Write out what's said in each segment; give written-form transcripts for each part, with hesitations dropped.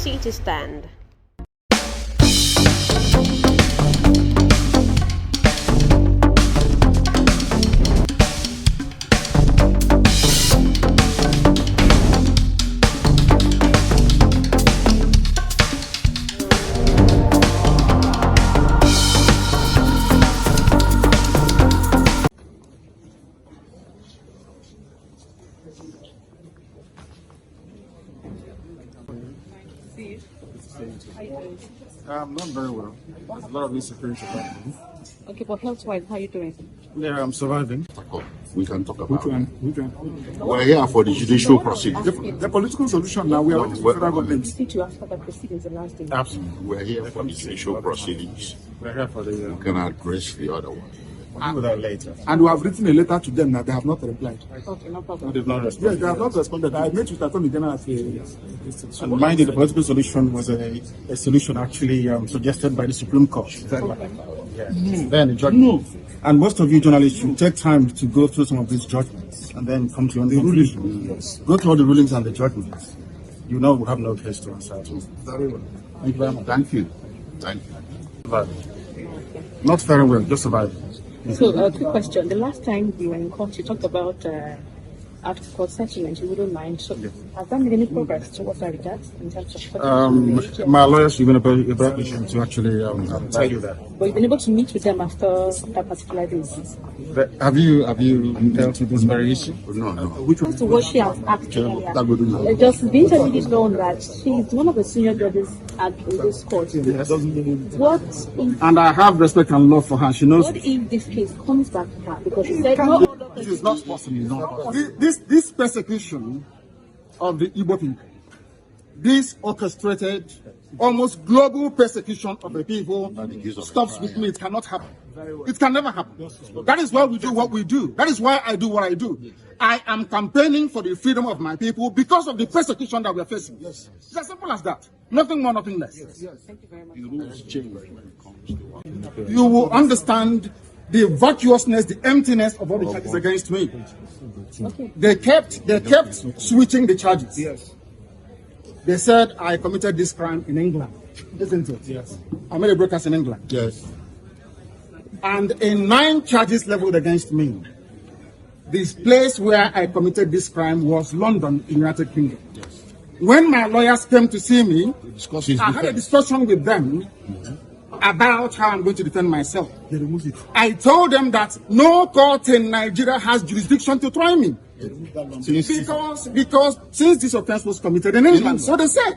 proceed to stand. Not very well. There's a lot of insecurity about me. Okay, but health-wise, how are you doing? Yeah, I'm surviving. We can talk about Which one? We're here for the judicial proceedings. The political solution now, we are waiting for federal government. You need to ask for the proceedings the last day. Absolutely. We're here for the judicial proceedings. We're here for the... We can address the other one. We'll do that later. And we have written a letter to them that they have not replied. Okay, no problem. They've not responded. Yes, they have not responded. I met with Attorney General as and mind you, the political solution was a solution actually suggested by the Supreme Court. Then the judgment. And most of you journalists should take time to go through some of these judgments and then come to your conclusion. Go through all the rulings and the judgments. You know we have no case to answer to. Very well. Thank you very much. Thank you. Thank you. Surviving. Not very well, just surviving. So, quick question. The last time you were in court, you talked about after court settlement, you wouldn't mind. So, has that made any progress towards that regard in terms of my lawyers have been about to actually tell you that. But you've been able to meet with them after that particular day. Have you dealt with this very issue? No. Which one? To what she has asked earlier. Just Binta is known that she is one of the senior judges in this court. Yes. What if, And I have respect and love for her. She knows. what if this case comes back to her? Because she said no other It is not possible. This persecution of the Igbo people, this orchestrated, almost global persecution of the people, stops with me. It cannot happen. It can never happen. That is why we do what we do. That is why I do what I do. I am campaigning for the freedom of my people because of the persecution that we are facing. Yes. It's as simple as that. Nothing more, nothing less. Thank you very much. You will understand the virtuousness, the emptiness of all the charges against me. Okay. They kept switching the charges. Yes. They said I committed this crime in England, isn't it? Yes. I made a broadcast in England. Yes. And in 9 charges leveled against me, this place where I committed this crime was London, United Kingdom. Yes. When my lawyers came to see me, I had a defense. discussion with them about how I'm going to defend myself. I told them that no court in Nigeria has jurisdiction to try me. Because since this offense was committed in England, so they said,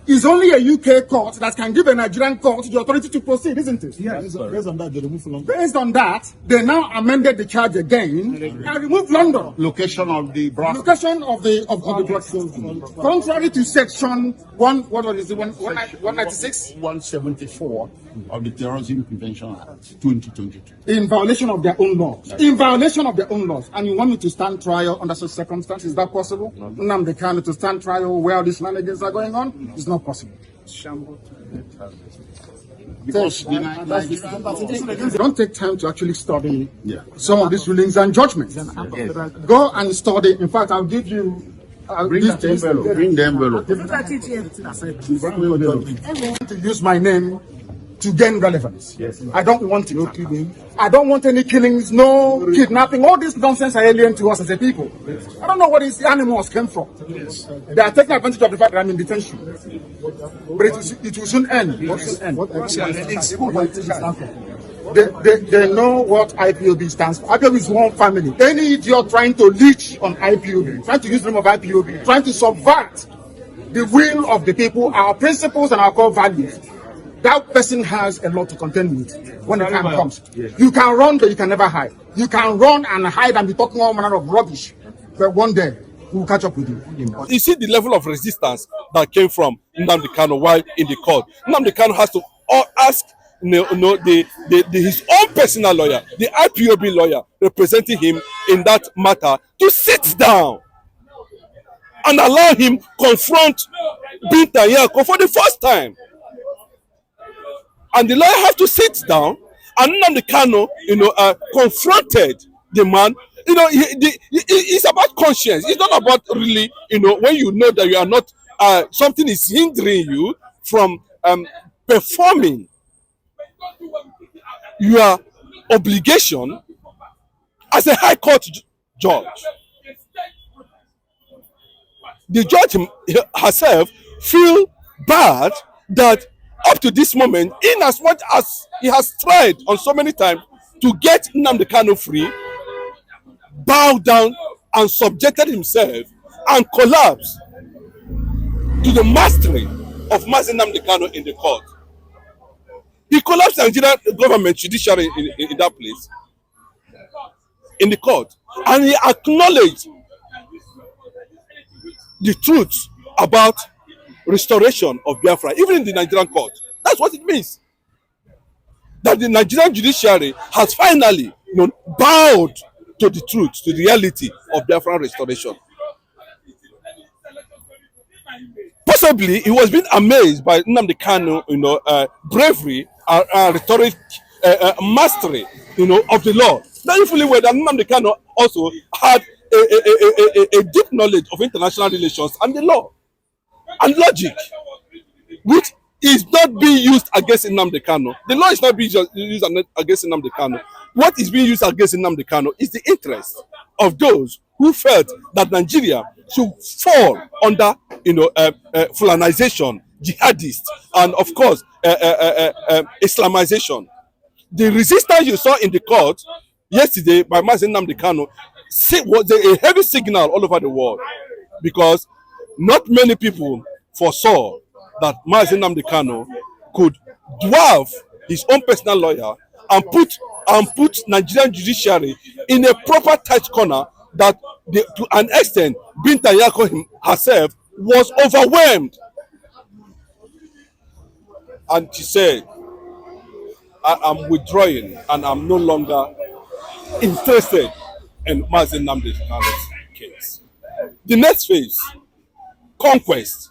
it's only a UK court that can give a Nigerian court the authority to proceed, isn't it? Yes. Based on that, they removed London. Based on that, they now amended the charge again and removed London. Location of the Location of the broadcast. Contrary to section 196, 174 of the Terrorism Prevention Act 2022. in violation of their own laws. In violation of their own laws. And you want me to stand trial under such circumstances? Is that possible? Nnamdi Kanu to stand trial where all these shenanigans are going on? It's not possible. Because Don't take time to actually study some Yeah. of these rulings and judgments. Go and study. In fact, I'll give you. Bring the envelope. Bring the envelope. To use my name to gain relevance. I don't want it. I don't want any killings, no kidnapping. All this nonsense are alien to us as a people. I don't know where these animals came from. They are taking advantage of the fact that I'm in detention. But it will soon end. They know what IPOB stands for. IPOB is one family. Any idiot trying to leech on IPOB, trying to use the name of IPOB, trying to subvert the will of the people, our principles and our core values, that person has a lot to contend with when the time comes. You can run, but you can never hide. You can run and hide and be talking all manner of rubbish, but one day we will catch up with you. You see the level of resistance that came from Nnamdi Kanu while in the court. Nnamdi Kanu has to ask his own personal lawyer, the IPOB lawyer representing him in that matter, to sit down and allow him confront Binta Nyako for the first time. And the lawyer has to sit down, and Nnamdi Kanu, confronted the man. It's about conscience. It's not about really, when you know that you are not something is hindering you from performing your obligation as a high court judge. The judge herself feel bad that up to this moment, in as much as he has tried on so many times to get Nnamdi Kanu free, bowed down and subjected himself and collapsed to the mastery of Mazi Nnamdi Kanu in the court. He collapsed the Nigerian government judiciary in that place, in the court, and he acknowledged the truth about restoration of Biafra, even in the Nigerian court. That's what it means. That the Nigerian judiciary has finally, bowed to the truth, to the reality of Biafra restoration. Possibly, he was being amazed by Nnamdi Kanu, bravery, rhetoric, mastery, of the law. Not fully aware that Nnamdi Kanu also had a deep knowledge of international relations and the law and logic, which is not being used against Nnamdi Kanu. The law is not being used against Nnamdi Kanu. What is being used against Nnamdi Kanu is the interest of those who felt that Nigeria should fall under, Fulanization, jihadist, and of course, Islamization. The resistance you saw in the court yesterday by Mazi Nnamdi Kanu was a heavy signal all over the world, because not many people foresaw that Mazi Nnamdi Kanu could dwarf his own personal lawyer and put Nigerian judiciary in a proper tight corner that, to an extent, Binta Nyako herself was overwhelmed. And she said, I am withdrawing and I'm no longer interested in Mazi Nnamdi Kanu's case. The next phase, conquest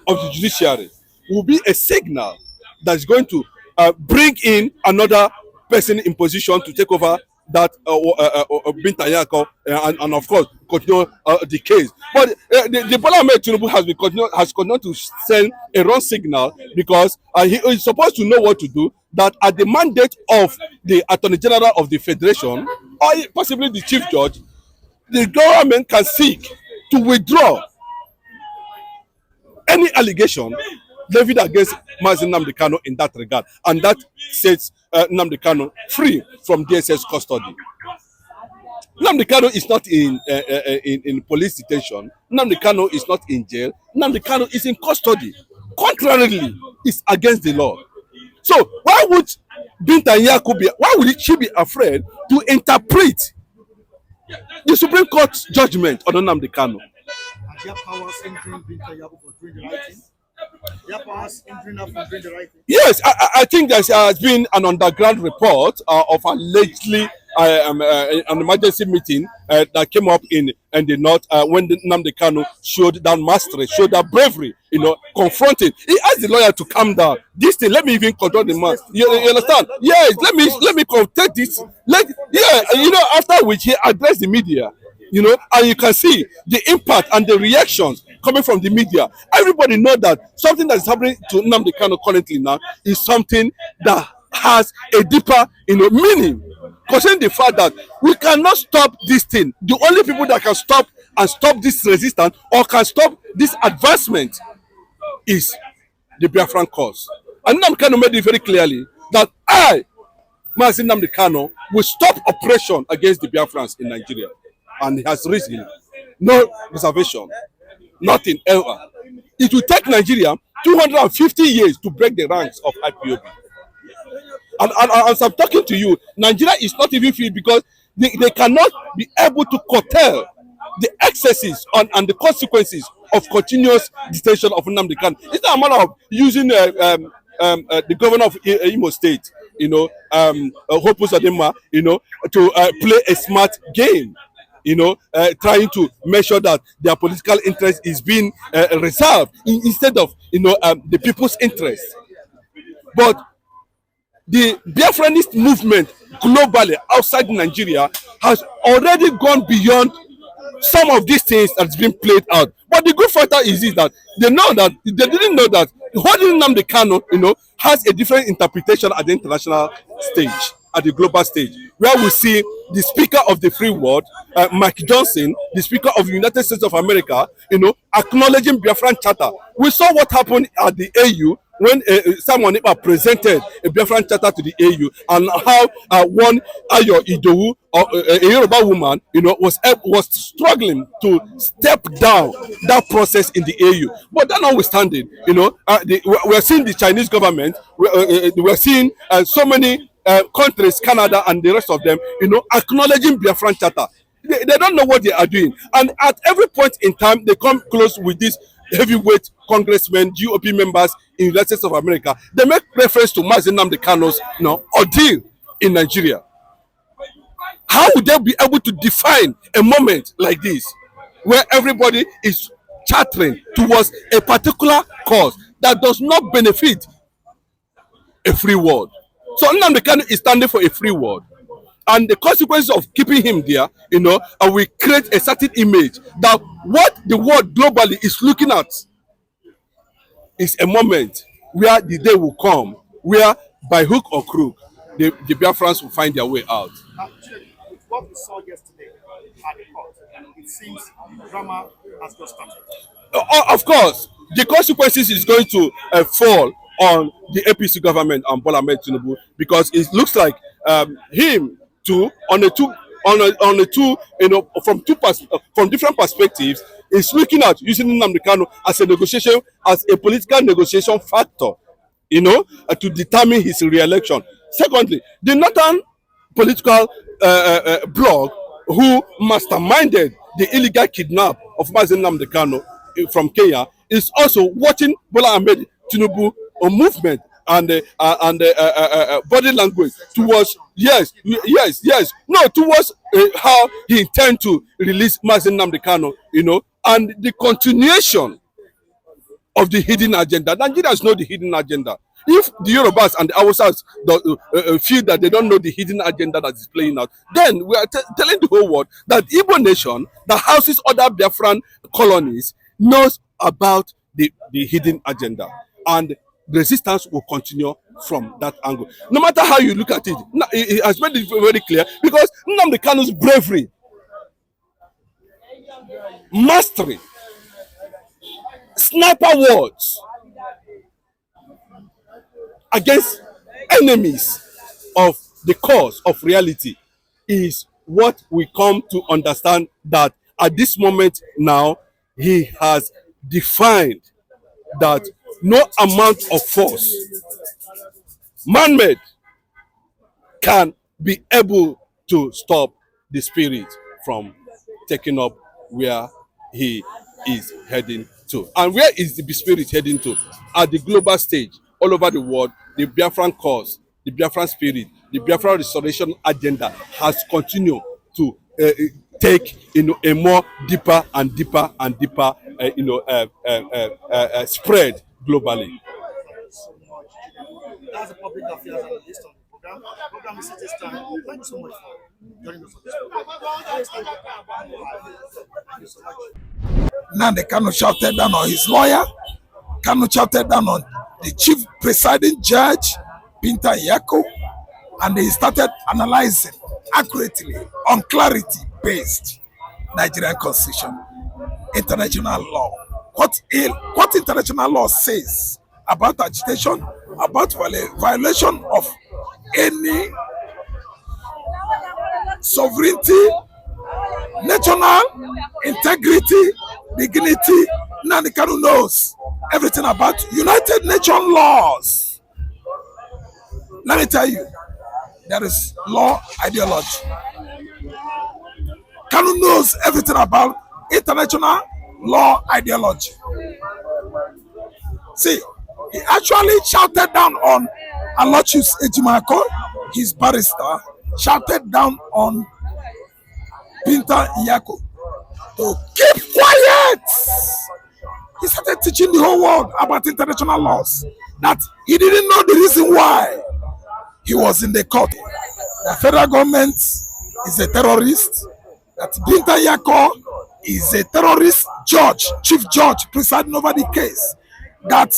of the judiciary, will be a signal that is going to bring in another person in position to take over that Binta Nyako and of course continue the case. But the Bola Ahmed Tinubu has continued to send a wrong signal, because he is supposed to know what to do. That at the mandate of the Attorney General of the Federation, or possibly the Chief Judge, the government can seek to withdraw any allegation levied against Mazi Nnamdi Kanu in that regard, and that sets Nnamdi Kanu free from DSS custody. Nnamdi Kanu is not in police detention. Nnamdi Kanu is not in jail. Nnamdi Kanu is in custody. Contrarily, it's against the law. So why would Binta Nyako she be afraid to interpret the Supreme Court judgment on Nnamdi Kanu? Their powers hindering Binta Nyako for doing the right thing? Their powers hindering her from doing the right thing? Yes, I think there has been an underground report of allegedly an emergency meeting that came up in the north when Nnamdi Kanu showed that mastery, showed that bravery, confronted. He asked the lawyer to calm down. This thing, let me even control the man. You understand? Yes, let me take this. After which he addressed the media. And you can see the impact and the reactions coming from the media. Everybody knows that something that is happening to Nnamdi Kanu currently now is something that has a deeper, meaning. Concerning the fact that we cannot stop this thing. The only people that can stop this resistance or can stop this advancement is the Biafran cause. And Nnamdi Kanu made it very clearly that Mazi Nnamdi Kanu, will stop oppression against the Biafrans in Nigeria. And he has risen. No reservation. Nothing ever. It will take Nigeria 250 years to break the ranks of IPOB. And as I'm talking to you, Nigeria is not even free because they cannot be able to curtail the excesses and the consequences of continuous detention of Nnamdi Kanu. It's not a matter of using the governor of Imo State, Hope Uzodinma, to play a smart game. Trying to make sure that their political interest is being reserved instead of, the people's interest. But the Biafranist movement globally outside Nigeria has already gone beyond some of these things that's been played out. But the good factor is that they know that they didn't know that holding Nnamdi Kanu, has a different interpretation at the international stage, at the global stage, where we see the Speaker of the Free World, Mike Johnson, the Speaker of the United States of America, acknowledging Biafran Charter. We saw what happened at the AU when Simon Ekpa presented a Biafran Charter to the AU, and how one Ayo Idowu, a Yoruba woman, was struggling to step down that process in the AU. But that notwithstanding, we're seeing the Chinese government, we're seeing so many countries, Canada and the rest of them, acknowledging Biafran Charter. They don't know what they are doing, and at every point in time, they come close with this heavyweight congressmen, GOP members in the United States of America. They make reference to Nnamdi Kanu's ordeal in Nigeria. How would they be able to define a moment like this, where everybody is chattering towards a particular cause that does not benefit a free world? So Nnamdi Kanu is standing for a free world. And the consequences of keeping him there, will create a certain image that what the world globally is looking at is a moment where the day will come where, by hook or crook, the Biafrans will find their way out. With what we saw yesterday at the court, it seems drama has just started. Of course, the consequences is going to fall on the APC government and Bola Ahmed Tinubu, because it looks like him too, from different perspectives, is looking at using Nnamdi Kanu as a negotiation, as a political negotiation factor, to determine his re-election. Secondly, the northern political bloc who masterminded the illegal kidnap of Nnamdi Kanu from Kenya is also watching Bola Ahmed Tinubu movement and body language towards towards how he intends to release Nnamdi Kanu, and the continuation of the hidden agenda. Nigerians know the hidden agenda. If the Yorubas and the Hausas feel that they don't know the hidden agenda that is playing out, then we are telling the whole world that Igbo nation that houses other Biafran colonies knows about the hidden agenda, and resistance will continue from that angle. No matter how you look at it, it has made it very clear, because Nnamdi Kanu's bravery, mastery, sniper words against enemies of the cause of reality is what we come to understand, that at this moment now he has defined that no amount of force, man-made, can be able to stop the spirit from taking up where he is heading to. And where is the spirit heading to? At the global stage, all over the world, the Biafran cause, the Biafran spirit, the Biafran restoration agenda has continued to take a more deeper and deeper and deeper spread globally. That's a public affairs analyst on the program. The program is this time. Thank you so much for joining us on this program. Thank you so much. Nnamdi Kanu shouted down on his lawyer. Kanu shouted down on the chief presiding judge, Binta Nyako, and they started analyzing accurately on clarity-based Nigerian constitution, international law. What international law says about agitation, about violation of any sovereignty, national integrity, dignity. Nnamdi Kanu knows everything about United Nations laws. Let me tell you, there is law ideology. Kanu knows everything about international law ideology. See, he actually shouted down on Aloy Ejimakor, his barrister, shouted down on Binta Nyako to keep quiet. He started teaching the whole world about international laws, that he didn't know the reason why he was in the court. The federal government is a terrorist, that Binta Nyako is a terrorist judge, chief judge presiding over the case. That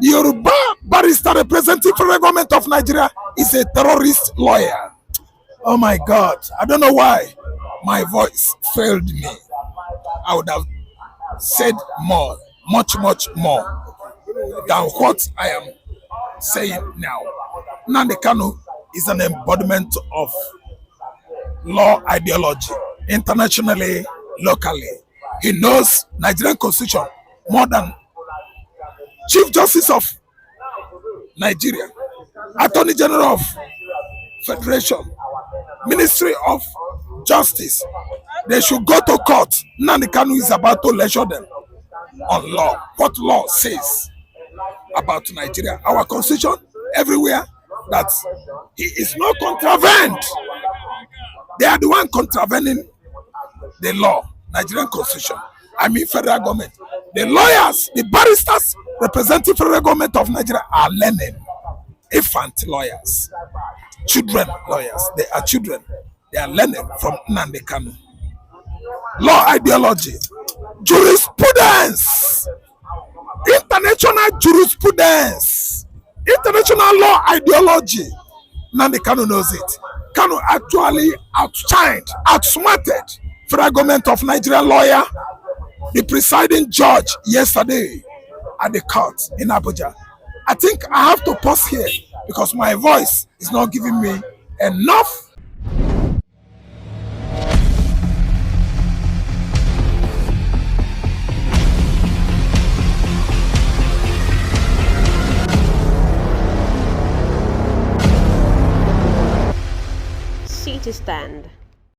the Yoruba barrister representing federal government of Nigeria is a terrorist lawyer. Oh my God, I don't know why my voice failed me. I would have said more, much more than what I am saying now. Nnamdi Kanu is an embodiment of law ideology, internationally, locally. He knows Nigerian constitution more than Chief Justice of Nigeria, Attorney General of Federation, Ministry of Justice. They should go to court. Nnamdi Kanu is about to lecture them on law, what law says about Nigeria, our constitution, everywhere, that he is not contravened. They are the one contravening the law, Nigerian constitution. I mean federal government. The lawyers, the barristers representing federal government of Nigeria are learning. Infant lawyers, children lawyers, they are children. They are learning from Nnamdi Kanu. Law ideology, jurisprudence, international jurisprudence, international law ideology. Nnamdi Kanu knows it. Kanu actually outsmarted federal government of Nigerian lawyer, the presiding judge yesterday at the court in Abuja. I think I have to pause here because my voice is not giving me enough. City Stand.